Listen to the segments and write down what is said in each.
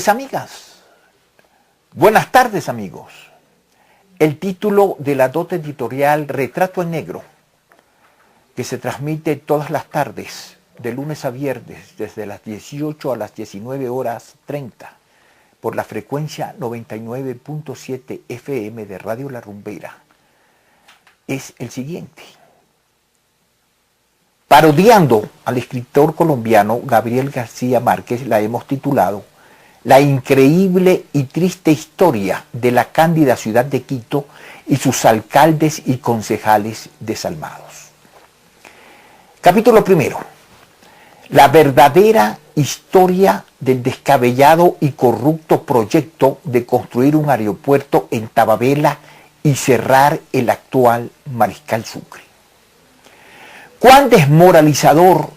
Amigas, buenas tardes amigos. El título de la nota editorial Retrato en Negro, que se transmite todas las tardes, de lunes a viernes, desde las 18 a las 19:30, por la frecuencia 99.7 FM de Radio La Rumbera, es el siguiente. Parodiando al escritor colombiano Gabriel García Márquez, la hemos titulado La increíble y triste historia de la cándida ciudad de Quito y sus alcaldes y concejales desalmados. Capítulo primero. La verdadera historia del descabellado y corrupto proyecto de construir un aeropuerto en Tababela y cerrar el actual Mariscal Sucre. Cuán desmoralizador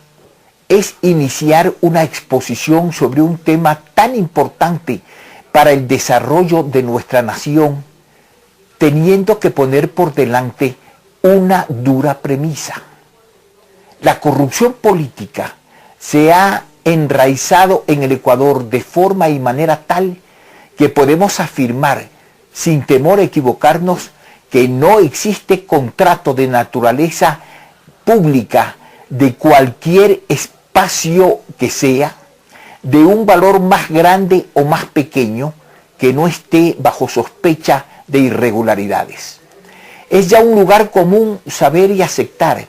es iniciar una exposición sobre un tema tan importante para el desarrollo de nuestra nación, teniendo que poner por delante una dura premisa. La corrupción política se ha enraizado en el Ecuador de forma y manera tal que podemos afirmar, sin temor a equivocarnos, que no existe contrato de naturaleza pública de cualquier espacio que sea, de un valor más grande o más pequeño, que no esté bajo sospecha de irregularidades. Es ya un lugar común saber y aceptar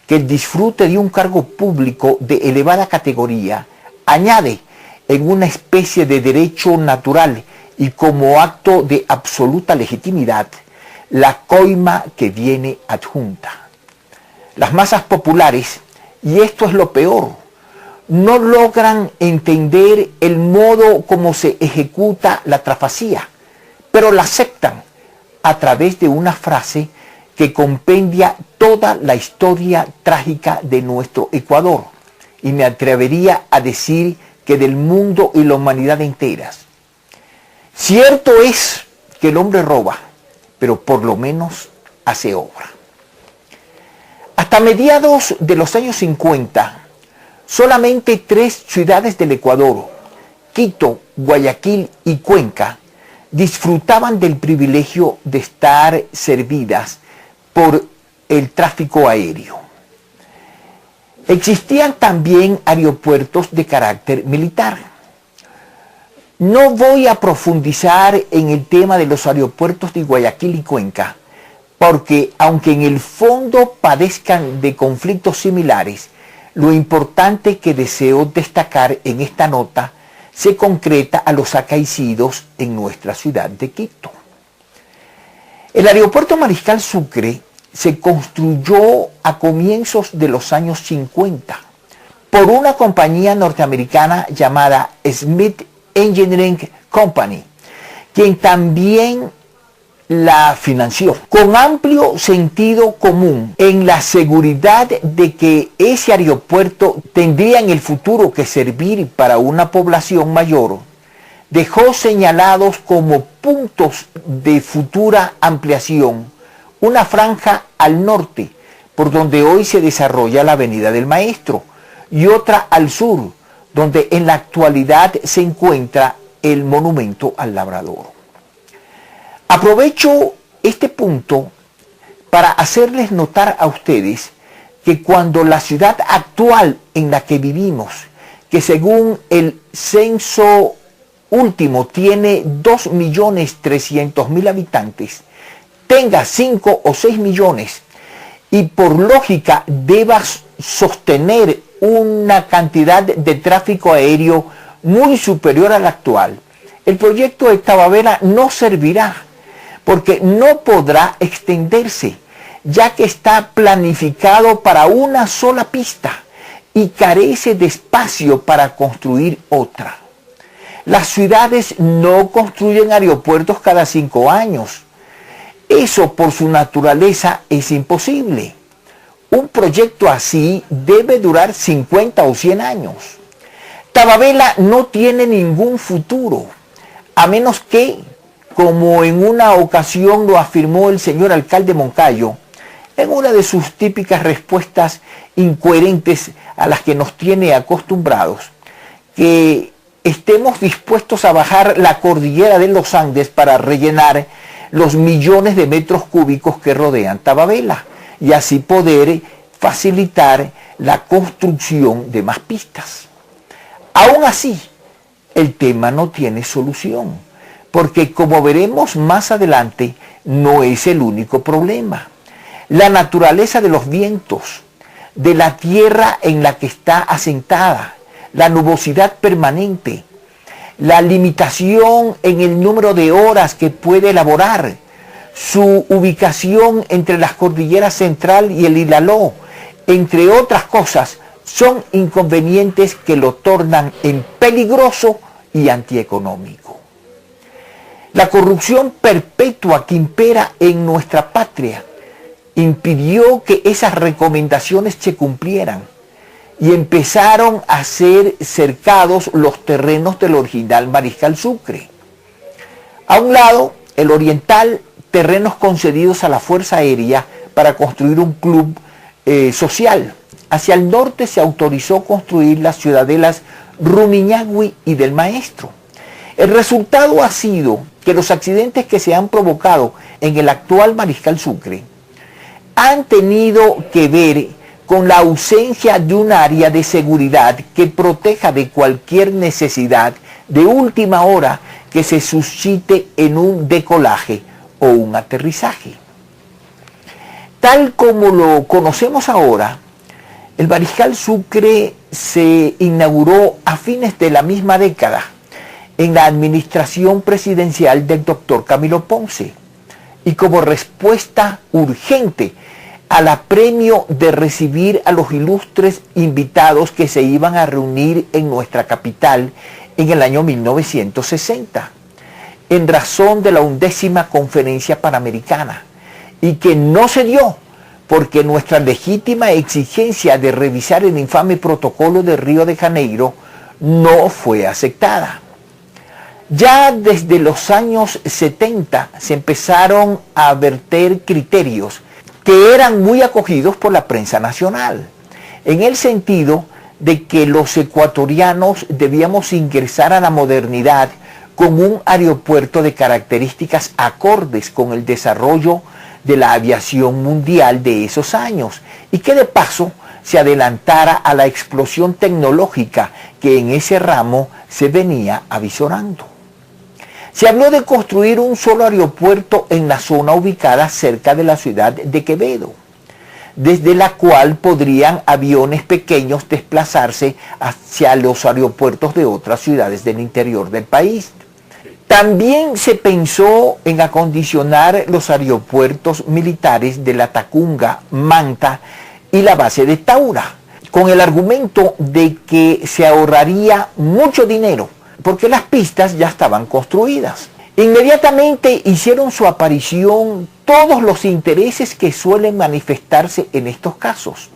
que el disfrute de un cargo público de elevada categoría añade en una especie de derecho natural y como acto de absoluta legitimidad la coima que viene adjunta. Las masas populares, y esto es lo peor, no logran entender el modo como se ejecuta la trafacía, pero la aceptan a través de una frase que compendia toda la historia trágica de nuestro Ecuador, y me atrevería a decir que del mundo y la humanidad enteras. Cierto es que el hombre roba, pero por lo menos hace obra. Hasta mediados de los años 50, solamente 3 ciudades del Ecuador, Quito, Guayaquil y Cuenca, disfrutaban del privilegio de estar servidas por el tráfico aéreo. Existían también aeropuertos de carácter militar. No voy a profundizar en el tema de los aeropuertos de Guayaquil y Cuenca, porque aunque en el fondo padezcan de conflictos similares, lo importante que deseo destacar en esta nota se concreta a los acaecidos en nuestra ciudad de Quito. El aeropuerto Mariscal Sucre se construyó a comienzos de los años 50 por una compañía norteamericana llamada Smith Engineering Company, quien también la financió, con amplio sentido común en la seguridad de que ese aeropuerto tendría en el futuro que servir para una población mayor. Dejó señalados como puntos de futura ampliación una franja al norte, por donde hoy se desarrolla la Avenida del Maestro, y otra al sur, donde en la actualidad se encuentra el Monumento al Labrador. Aprovecho este punto para hacerles notar a ustedes que cuando la ciudad actual en la que vivimos, que según el censo último tiene 2.300.000 habitantes, tenga 5 o 6 millones y por lógica deba sostener una cantidad de tráfico aéreo muy superior al actual, el proyecto de Tababela no servirá, porque no podrá extenderse, ya que está planificado para una sola pista y carece de espacio para construir otra. Las ciudades no construyen aeropuertos cada 5 años. Eso por su naturaleza es imposible. Un proyecto así debe durar 50 o 100 años. Tababela no tiene ningún futuro, a menos que, como en una ocasión lo afirmó el señor alcalde Moncayo, en una de sus típicas respuestas incoherentes a las que nos tiene acostumbrados, que estemos dispuestos a bajar la cordillera de los Andes para rellenar los millones de metros cúbicos que rodean Tababela y así poder facilitar la construcción de más pistas. Aún así, el tema no tiene solución, porque como veremos más adelante, no es el único problema. La naturaleza de los vientos, de la tierra en la que está asentada, la nubosidad permanente, la limitación en el número de horas que puede elaborar, su ubicación entre las cordilleras Central y el Ilaló, entre otras cosas, son inconvenientes que lo tornan en peligroso y antieconómico. La corrupción perpetua que impera en nuestra patria impidió que esas recomendaciones se cumplieran y empezaron a ser cercados los terrenos del original Mariscal Sucre. A un lado, el oriental, terrenos concedidos a la Fuerza Aérea para construir un club social. Hacia el norte se autorizó construir las ciudadelas Rumiñahui y del Maestro. El resultado ha sido que los accidentes que se han provocado en el actual Mariscal Sucre han tenido que ver con la ausencia de un área de seguridad que proteja de cualquier necesidad de última hora que se suscite en un decolaje o un aterrizaje. Tal como lo conocemos ahora, el Mariscal Sucre se inauguró a fines de la misma década en la administración presidencial del doctor Camilo Ponce y como respuesta urgente al apremio de recibir a los ilustres invitados que se iban a reunir en nuestra capital en el año 1960, en razón de la 11ª Conferencia Panamericana, y que no se dio porque nuestra legítima exigencia de revisar el infame protocolo de Río de Janeiro no fue aceptada. Ya desde los años 70 se empezaron a verter criterios que eran muy acogidos por la prensa nacional, en el sentido de que los ecuatorianos debíamos ingresar a la modernidad con un aeropuerto de características acordes con el desarrollo de la aviación mundial de esos años y que de paso se adelantara a la explosión tecnológica que en ese ramo se venía avisorando. Se habló de construir un solo aeropuerto en la zona ubicada cerca de la ciudad de Quevedo, desde la cual podrían aviones pequeños desplazarse hacia los aeropuertos de otras ciudades del interior del país. También se pensó en acondicionar los aeropuertos militares de La Tacunga, Manta y la base de Taura, con el argumento de que se ahorraría mucho dinero, porque las pistas ya estaban construidas. Inmediatamente hicieron su aparición todos los intereses que suelen manifestarse en estos casos,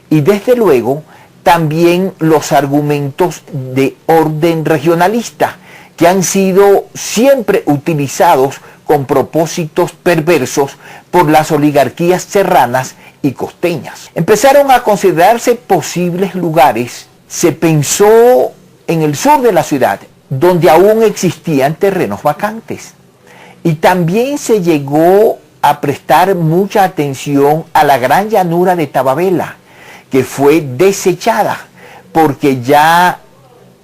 y desde luego también los argumentos de orden regionalista, que han sido siempre utilizados con propósitos perversos por las oligarquías serranas y costeñas. Empezaron a considerarse posibles lugares. Se pensó en el sur de la ciudad, donde aún existían terrenos vacantes. Y también se llegó a prestar mucha atención a la gran llanura de Tababela, que fue desechada porque ya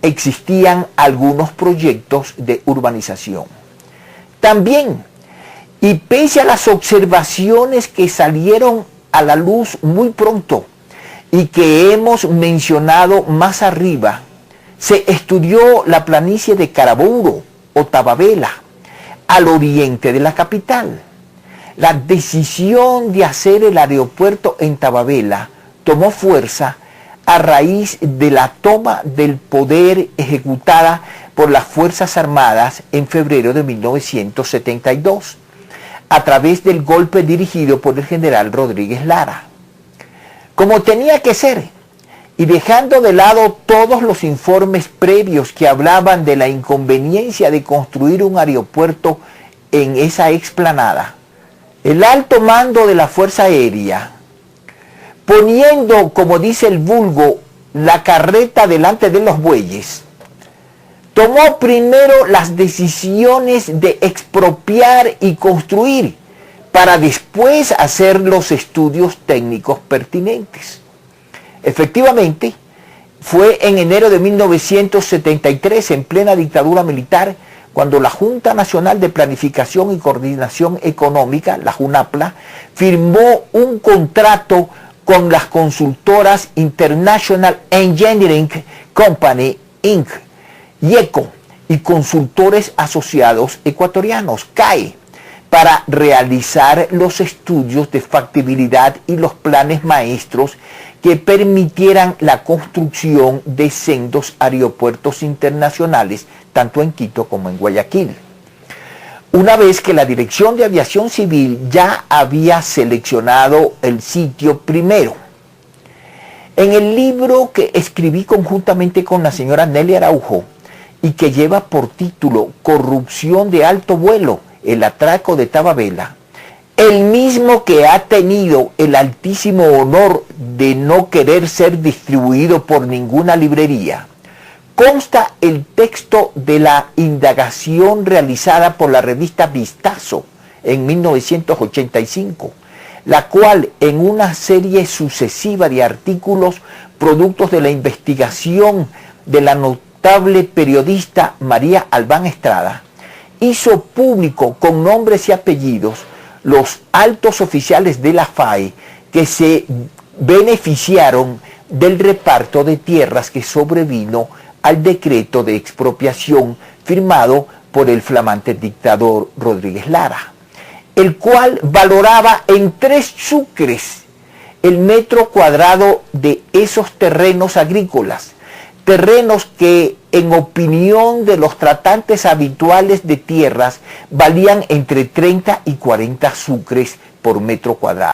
existían algunos proyectos de urbanización. También, y pese a las observaciones que salieron a la luz muy pronto y que hemos mencionado más arriba, se estudió la planicie de Carabobo o Tababela, al oriente de la capital. La decisión de hacer el aeropuerto en Tababela tomó fuerza a raíz de la toma del poder ejecutada por las Fuerzas Armadas en febrero de 1972, a través del golpe dirigido por el general Rodríguez Lara. Como tenía que ser, y dejando de lado todos los informes previos que hablaban de la inconveniencia de construir un aeropuerto en esa explanada, el alto mando de la Fuerza Aérea, poniendo, como dice el vulgo, la carreta delante de los bueyes, tomó primero las decisiones de expropiar y construir, para después hacer los estudios técnicos pertinentes. Efectivamente, fue en enero de 1973, en plena dictadura militar, cuando la Junta Nacional de Planificación y Coordinación Económica, la JUNAPLA, firmó un contrato con las consultoras International Engineering Company, Inc., IECO, y consultores asociados ecuatorianos, CAE, para realizar los estudios de factibilidad y los planes maestros que permitieran la construcción de sendos aeropuertos internacionales, tanto en Quito como en Guayaquil. Una vez que la Dirección de Aviación Civil ya había seleccionado el sitio primero. En el libro que escribí conjuntamente con la señora Nelly Araujo y que lleva por título Corrupción de alto vuelo, el atraco de Tababela, el mismo que ha tenido el altísimo honor de no querer ser distribuido por ninguna librería, consta el texto de la indagación realizada por la revista Vistazo en 1985, la cual en una serie sucesiva de artículos productos de la investigación de la notable periodista María Albán Estrada, hizo público con nombres y apellidos los altos oficiales de la FAE que se beneficiaron del reparto de tierras que sobrevino al decreto de expropiación firmado por el flamante dictador Rodríguez Lara, el cual valoraba en 3 sucres el metro cuadrado de esos terrenos agrícolas, terrenos que en opinión de los tratantes habituales de tierras valían entre 30 y 40 sucres por metro cuadrado.